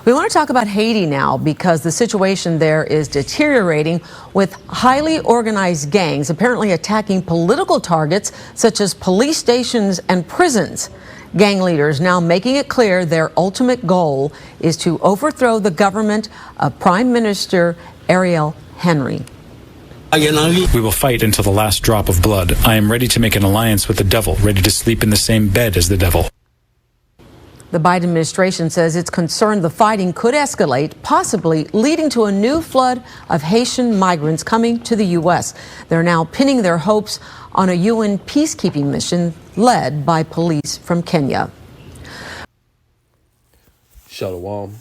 We want to talk about Haiti now because the situation there is deteriorating with highly organized gangs apparently attacking political targets such as police stations and prisons. Gang leaders now making it clear their ultimate goal is to overthrow the government of Prime Minister Ariel Henry. We will fight until the last drop of blood. I am ready to make an alliance with the devil, ready to sleep in the same bed as the devil. The Biden administration says it's concerned the fighting could escalate, possibly leading to a new flood of Haitian migrants coming to the U.S. They're now pinning their hopes on a UN peacekeeping mission led by police from Kenya. Shalom.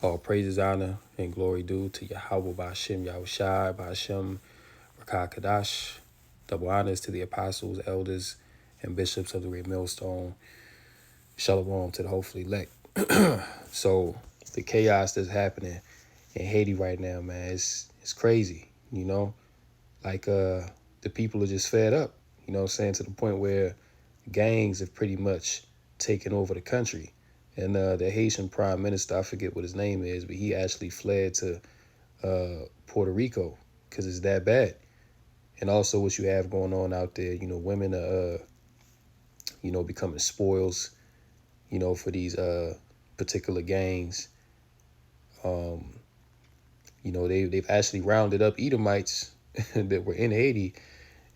All praises, honor, and glory due to Yahweh Ba'ashem Yahushai Ba'ashem Rakah Kadash. Double honors to the apostles, elders, and bishops of the Great Millstone. Shalom to the hopefully elect. So the chaos that's happening in Haiti right now, man, it's crazy, you know? Like the people are just fed up, you know what I'm saying, to the point where gangs have pretty much taken over the country. And the Haitian prime minister, I forget what his name is, but he actually fled to Puerto Rico because it's that bad. And also what you have going on out there, you know, women are, becoming spoils, you know, for these particular gangs. They've actually rounded up Edomites that were in Haiti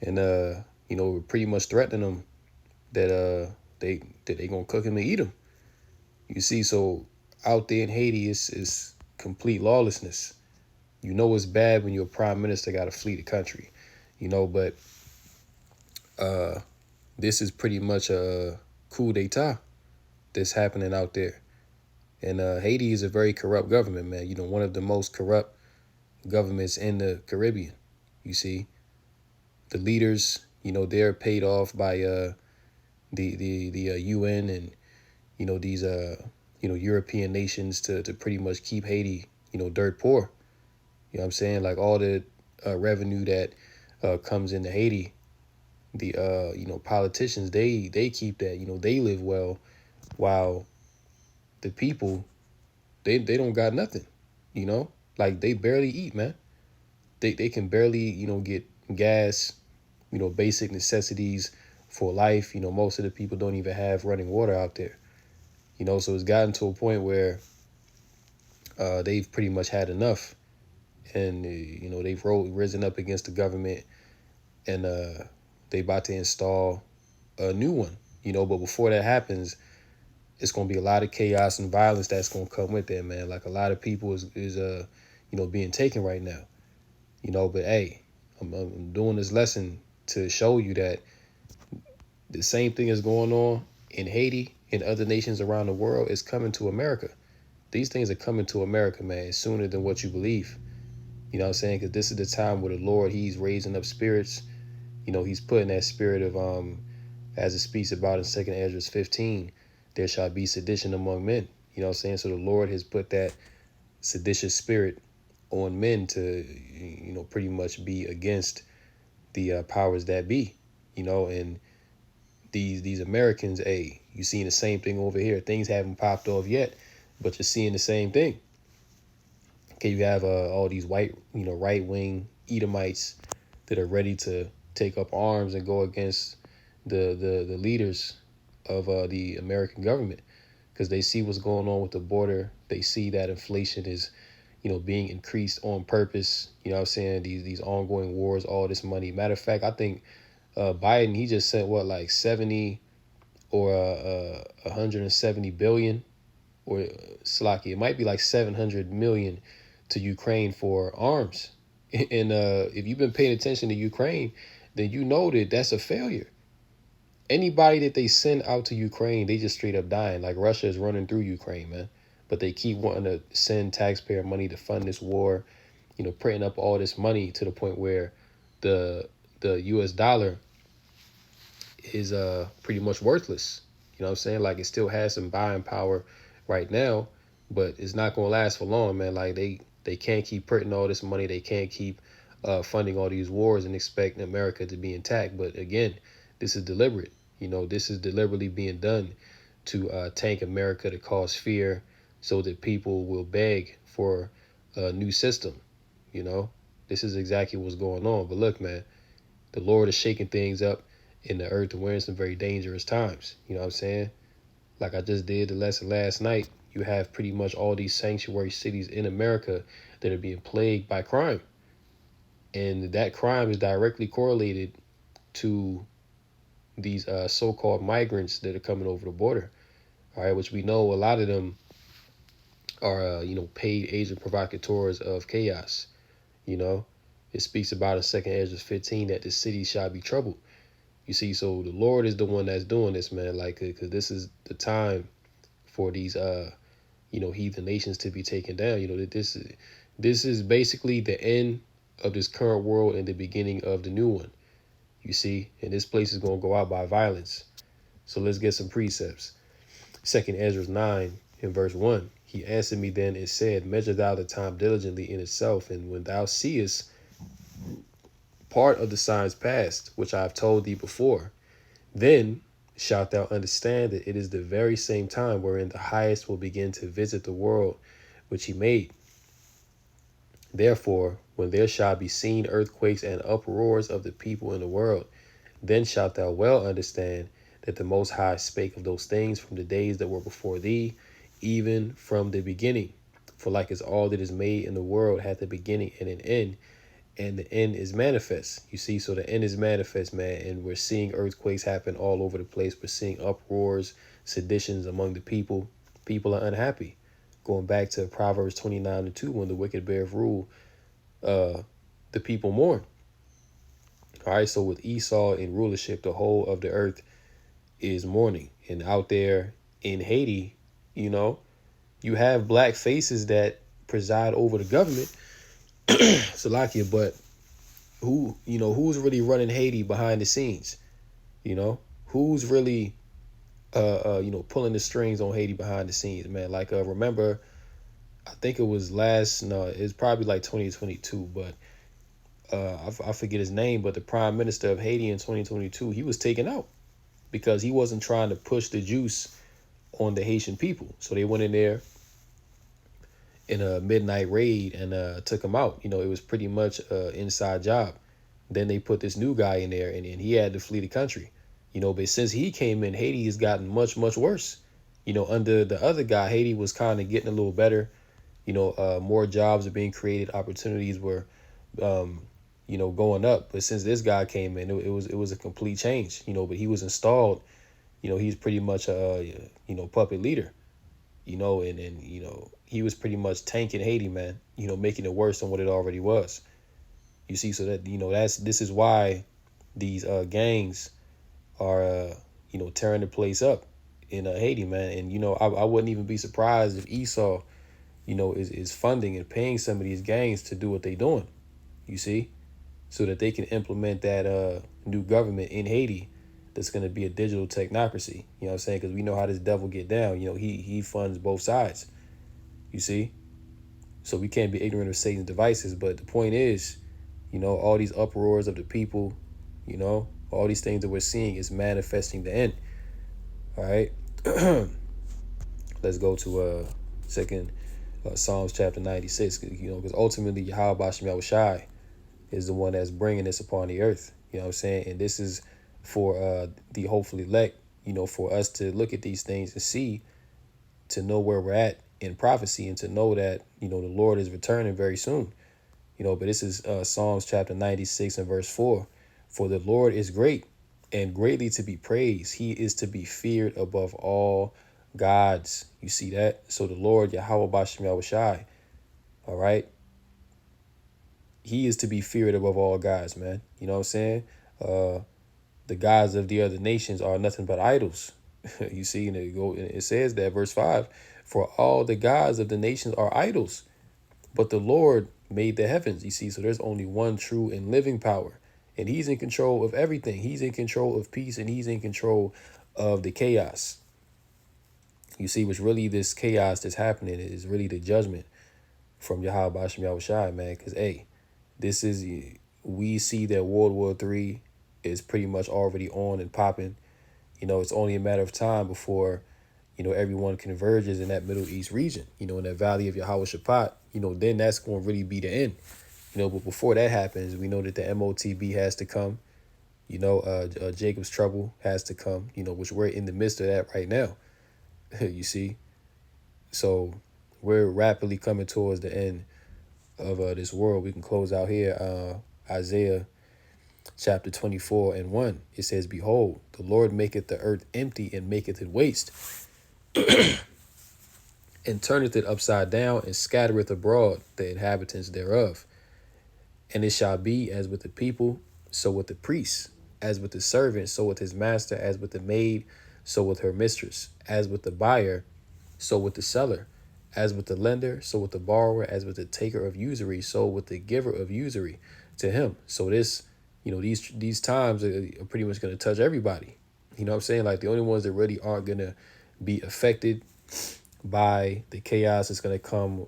and, were pretty much threatening them that they gonna cook him and eat him. You see, so out there in Haiti, it's complete lawlessness. You know it's bad when your prime minister got to flee the country, you know, but this is pretty much a coup d'etat that's happening out there. And Haiti is a very corrupt government, man. You know, one of the most corrupt governments in the Caribbean. You see, the leaders, you know, they're paid off by the UN and, you know, these, European nations to pretty much keep Haiti, you know, dirt poor. You know what I'm saying? Like all the revenue that comes into Haiti, the, politicians, they keep that, you know, they live well while the people, they don't got nothing, you know, like they barely eat, man. They can barely, you know, get gas, you know, basic necessities for life. You know, most of the people don't even have running water out there. You know, so it's gotten to a point where they've pretty much had enough. And, they've risen up against the government and they about to install a new one, you know. But before that happens, it's going to be a lot of chaos and violence that's going to come with that, man. Like a lot of people is being taken right now, you know. But, hey, I'm doing this lesson to show you that the same thing is going on in Haiti and other nations around the world is coming to America. These things are coming to America, man, sooner than what you believe. You know what I'm saying? Because this is the time where the Lord, he's raising up spirits. You know, he's putting that spirit of, as it speaks about in 2nd Ezra 15, there shall be sedition among men. You know what I'm saying? So the Lord has put that seditious spirit on men to, you know, pretty much be against the powers that be, you know. And these Americans, hey, you seeing the same thing over here. Things haven't popped off yet, but you're seeing the same thing. Okay, you have all these white, you know, right-wing Edomites that are ready to take up arms and go against the leaders of the American government because they see what's going on with the border. They see that inflation is, you know, being increased on purpose. You know what I'm saying? These ongoing wars, all this money. Matter of fact, I think Biden, he just sent what, like 70 or 170 billion or Slocky. It might be like 700 million to Ukraine for arms. And if you've been paying attention to Ukraine, then you know that that's a failure. Anybody that they send out to Ukraine, they just straight up dying. Like Russia is running through Ukraine, man. But they keep wanting to send taxpayer money to fund this war, you know, printing up all this money to the point where the US dollar is pretty much worthless. You know what I'm saying? Like it still has some buying power right now, but it's not going to last for long, man. Like they can't keep printing all this money. They can't keep funding all these wars and expecting America to be intact. But again, this is deliberate. You know, this is deliberately being done to tank America, to cause fear, so that people will beg for a new system. You know, this is exactly what's going on. But look, man, the Lord is shaking things up in the earth, and we're in some very dangerous times. You know what I'm saying? Like I just did the lesson last night, you have pretty much all these sanctuary cities in America that are being plagued by crime. And that crime is directly correlated to these so-called migrants that are coming over the border. All right, which we know a lot of them are, paid agent provocateurs of chaos. You know, it speaks about in 2nd Ezra 15 that the city shall be troubled. You see, so the Lord is the one that's doing this, man. Like, because this is the time for these, heathen nations to be taken down. You know, that this is basically the end of this current world and the beginning of the new one. You see, and this place is going to go out by violence. So let's get some precepts. 2nd Ezra 9 in verse 1. He answered me then and said, measure thou the time diligently in itself, and when thou seest part of the signs past, which I have told thee before, then shalt thou understand that it is the very same time wherein the highest will begin to visit the world which he made. Therefore, when there shall be seen earthquakes and uproars of the people in the world, then shalt thou well understand that the Most High spake of those things from the days that were before thee, even from the beginning. For like as all that is made in the world hath a beginning and an end, and the end is manifest. You see, so the end is manifest, man, and we're seeing earthquakes happen all over the place. We're seeing uproars, seditions among the people. People are unhappy. Going back to Proverbs 29:2, when the wicked bear rule, the people mourn. All right, so with Esau in rulership, the whole of the earth is mourning. And out there in Haiti, you have black faces that preside over the government, Salakia, but who's really running Haiti behind the scenes? Who's really pulling the strings on Haiti behind the scenes, man? Like remember, I think it was it's probably like 2022, but I forget his name, but the prime minister of Haiti in 2022, he was taken out because he wasn't trying to push the juice on the Haitian people. So they went in there in a midnight raid and took him out. It was pretty much an inside job. Then they put this new guy in there, and he had to flee the country. But since he came in, Haiti has gotten much, much worse. Under the other guy, Haiti was kind of getting a little better. More jobs are being created, opportunities were going up. But since this guy came in, it was a complete change. But he was installed. He's pretty much a puppet leader. And he was pretty much tanking Haiti, man. Making it worse than what it already was. You see, so that this is why these gangs are tearing the place up in Haiti, man. And I wouldn't even be surprised if Esau is funding and paying some of these gangs to do what they're doing. You see, so that they can implement that new government in Haiti that's going to be a digital technocracy. You know what I'm saying? Because we know how this devil get down. He funds both sides. You see? So we can't be ignorant of Satan's devices. But the point is, all these uproars of the people, all these things that we're seeing is manifesting the end. All right? Let's go to second Psalms chapter 96. Because ultimately Yahweh Bashem Yahushai is the one that's bringing this upon the earth. You know what I'm saying? And this is for the hopefully elect, for us to look at these things and see, to know where we're at in prophecy, and to know that, the Lord is returning very soon. But this is Psalms chapter 96 and verse 4. For the Lord is great and greatly to be praised. He is to be feared above all gods. You see that? So the Lord, Yahweh Bashem Yahushai, all right? He is to be feared above all gods, man. You know what I'm saying? The gods of the other nations are nothing but idols. You see, and it says that, verse 5, for all the gods of the nations are idols, but the Lord made the heavens. You see, so there's only one true and living power, and he's in control of everything. He's in control of peace, and he's in control of the chaos. You see, which really this chaos that's happening is really the judgment from Yahweh Bashem Yahushai, man. Because, we see that World War III is pretty much already on and popping. It's only a matter of time before, everyone converges in that Middle East region, in that valley of Yehoshaphat, then that's going to really be the end. But before that happens, we know that the MOTB has to come. Jacob's trouble has to come, which we're in the midst of that right now. You see? So we're rapidly coming towards the end of this world. We can close out here. Isaiah chapter 24:1. It says, "Behold, the Lord maketh the earth empty and maketh it waste, and turneth it upside down and scattereth abroad the inhabitants thereof. And it shall be as with the people, so with the priests, as with the servant, so with his master, as with the maid, so with her mistress, as with the buyer, so with the seller, as with the lender, so with the borrower, as with the taker of usury, so with the giver of usury to him." So this, these times are pretty much going to touch everybody. You know what I'm saying? Like, the only ones that really aren't going to be affected by the chaos that's going to come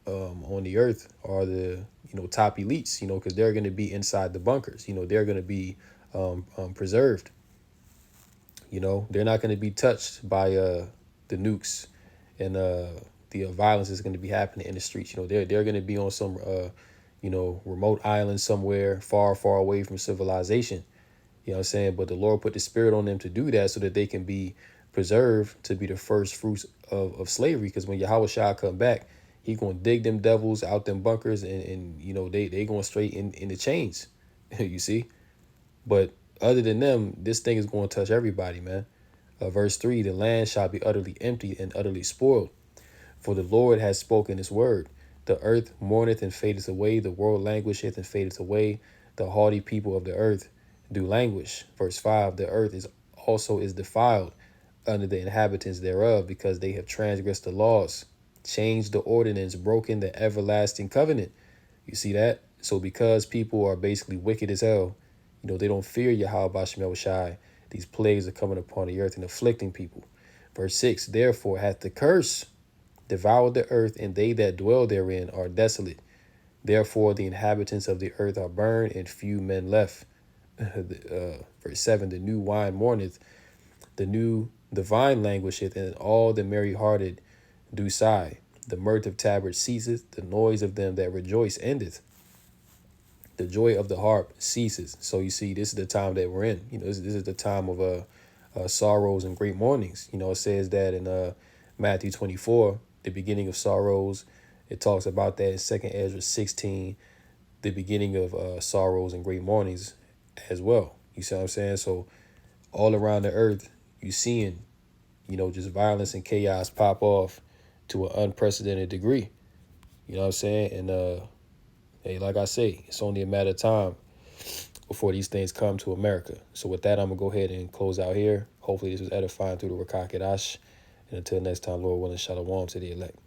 on the earth are the top elites, because they're going to be inside the bunkers. They're going to be preserved. They're not going to be touched by the nukes and the violence is going to be happening in the streets. They're going to be on some remote island somewhere far away from civilization. You know what I'm saying? But the Lord put the spirit on them to do that so that they can be preserved to be the first fruits of slavery. Because when Yahweh Shah come back, he going to dig them devils out them bunkers and they going straight in the chains. You see? But other than them, this thing is going to touch everybody, man. Verse 3, "The land shall be utterly empty and utterly spoiled. For the Lord has spoken his word. The earth mourneth and fadeth away. The world languisheth and fadeth away. The haughty people of the earth do languish." Verse 5, "The earth is defiled under the inhabitants thereof, because they have transgressed the laws, changed the ordinance, broken the everlasting covenant." You see that? So because people are basically wicked as hell, they don't fear Yahweh Basham Shai, these plagues are coming upon the earth and afflicting people. Verse 6, "Therefore hath the curse devoured the earth, and they that dwell therein are desolate. Therefore the inhabitants of the earth are burned, and few men left." Verse 7, "The new wine mourneth, the vine languisheth, and all the merry-hearted do sigh. The mirth of tabrets ceaseth, the noise of them that rejoice endeth. The joy of the harp ceases." So you see, this is the time that we're in. This is the time of sorrows and great mournings. It says that in Matthew 24, the beginning of sorrows. It talks about that in 2nd Ezra 16, the beginning of sorrows and great mournings as well. You see what I'm saying? So all around the earth, you seeing, just violence and chaos pop off to an unprecedented degree. You know what I'm saying? And hey, like I say, it's only a matter of time before these things come to America. So with that, I'm going to go ahead and close out here. Hopefully this was edifying through the Rakakadash. And until next time, Lord willing, shalom to the elect.